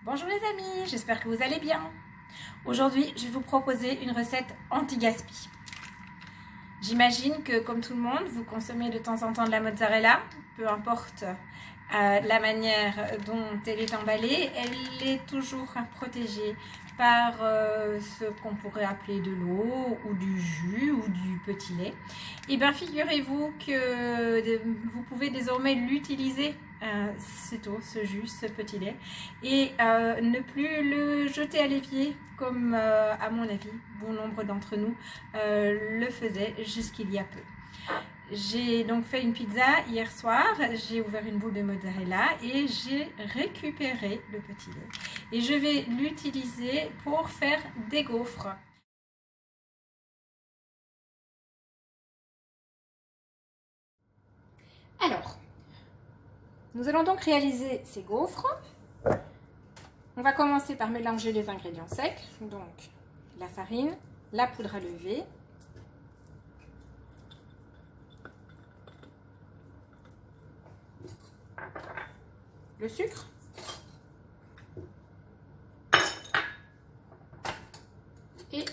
Bonjour les amis, j'espère que vous allez bien. Aujourd'hui, je vais vous proposer une recette anti-gaspi. J'imagine que comme tout le monde, vous consommez de temps en temps de la mozzarella, peu importe la manière dont elle est emballée, elle est toujours protégée par ce qu'on pourrait appeler de l'eau ou du jus ou du petit lait. Et bien figurez-vous que vous pouvez désormais l'utiliser, cette eau, ce jus, ce petit lait, et ne plus le jeter à l'évier comme à mon avis bon nombre d'entre nous le faisaient jusqu'il y a peu. J'ai donc fait une pizza hier soir, j'ai ouvert une boule de mozzarella et j'ai récupéré le petit lait. Et je vais l'utiliser pour faire des gaufres. Alors, nous allons donc réaliser ces gaufres. On va commencer par mélanger les ingrédients secs, donc la farine, la poudre à lever, le sucre, et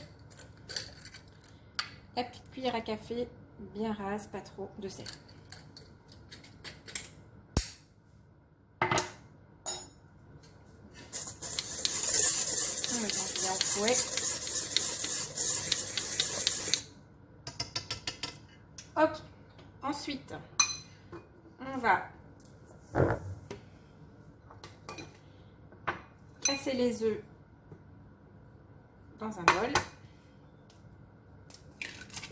la petite cuillère à café bien rase, pas trop de sel. On mélange bien au fouet. Ok, ensuite on va casser les œufs dans un bol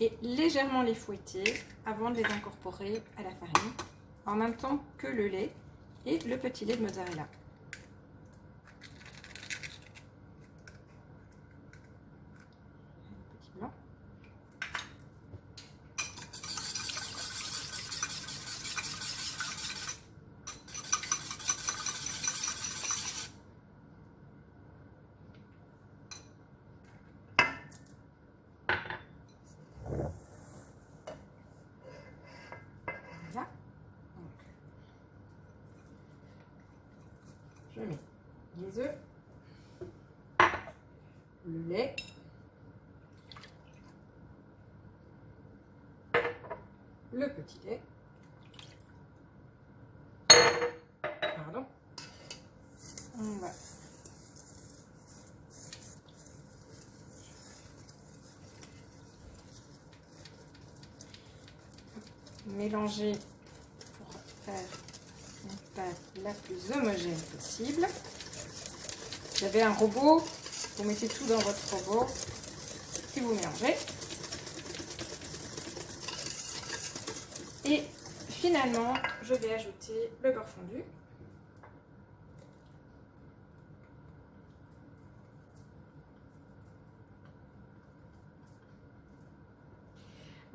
et légèrement les fouetter avant de les incorporer à la farine en même temps que le lait et le petit lait de mozzarella. Petit blanc. Voilà. Donc, je mets les œufs, le lait, le petit lait, pardon, on va mélanger pour faire une pâte la plus homogène possible. Vous avez un robot, vous mettez tout dans votre robot et vous mélangez. Et finalement, je vais ajouter le beurre fondu.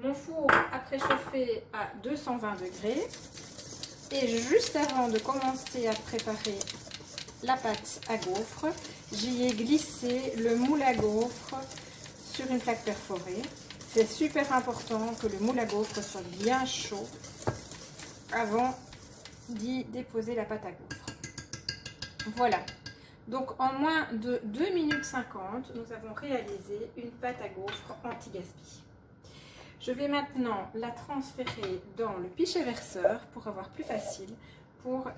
Mon four a préchauffé à 220 degrés. Et juste avant de commencer à préparer la pâte à gaufres, j'y ai glissé le moule à gaufres sur une plaque perforée. C'est super important que le moule à gaufres soit bien chaud avant d'y déposer la pâte à gaufres. Voilà. Donc en moins de 2 minutes 50, nous avons réalisé une pâte à gaufres anti-gaspi. Je vais maintenant la transférer dans le pichet verseur pour avoir plus facile pour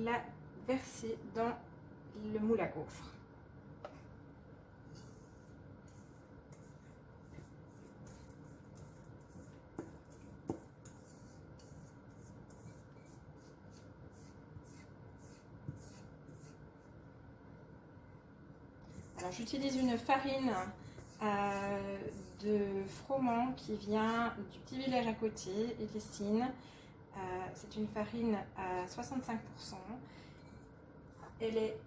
la verser dans le moule à gaufres. Alors j'utilise une farine de froment qui vient du petit village à côté, Élessines. C'est une farine à 65%. Elle est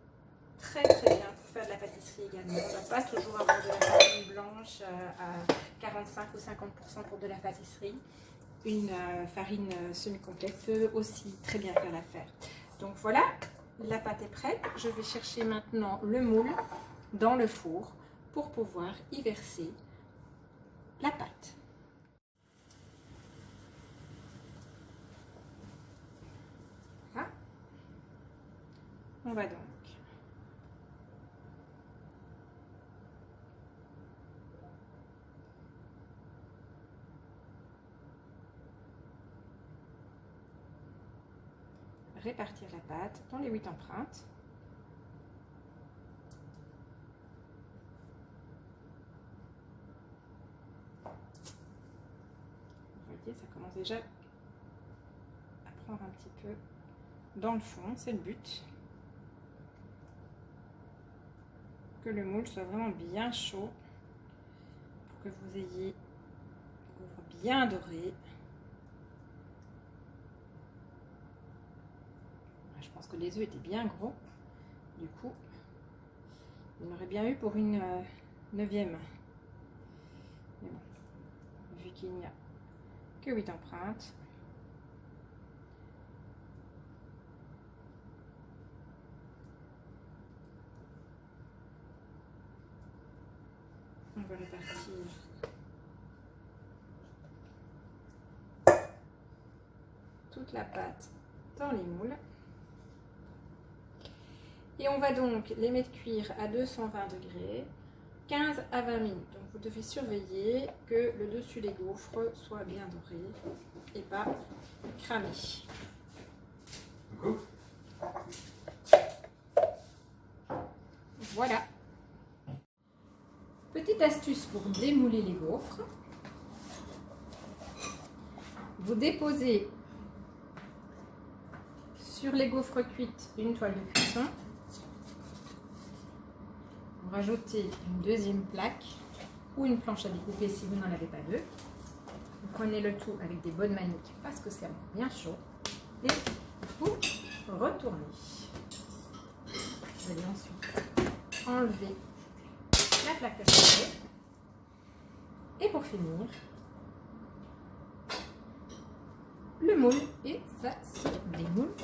très bien pour faire de la pâtisserie également. On ne va pas toujours avoir de la farine blanche à 45 ou 50% pour de la pâtisserie. Une farine semi-complète peut aussi très bien faire l'affaire. Donc voilà, la pâte est prête. Je vais chercher maintenant le moule dans le four pour pouvoir y verser la pâte. Voilà. On va donc répartir la pâte dans les 8 empreintes. Vous voyez, ça commence déjà à prendre un petit peu dans le fond, c'est le but. Que le moule soit vraiment bien chaud pour que vous ayez des gaufres bien dorés. Je pense que les œufs étaient bien gros, du coup il y en aurait bien eu pour une 9e. Mais bon, vu qu'il n'y a que 8 empreintes, on va répartir toute la pâte dans les moules. Et on va donc les mettre cuire à 220 degrés, 15 à 20 minutes. Donc vous devez surveiller que le dessus des gaufres soit bien doré et pas cramé. Voilà. Petite astuce pour démouler les gaufres. Vous déposez sur les gaufres cuites une toile de cuisson. Vous rajoutez une deuxième plaque ou une planche à découper si vous n'en avez pas deux. Vous prenez le tout avec des bonnes maniques parce que c'est encore bien chaud. Et vous retournez. Vous allez ensuite enlever la plaque à chauffer. Et pour finir, le moule. Et ça se démoule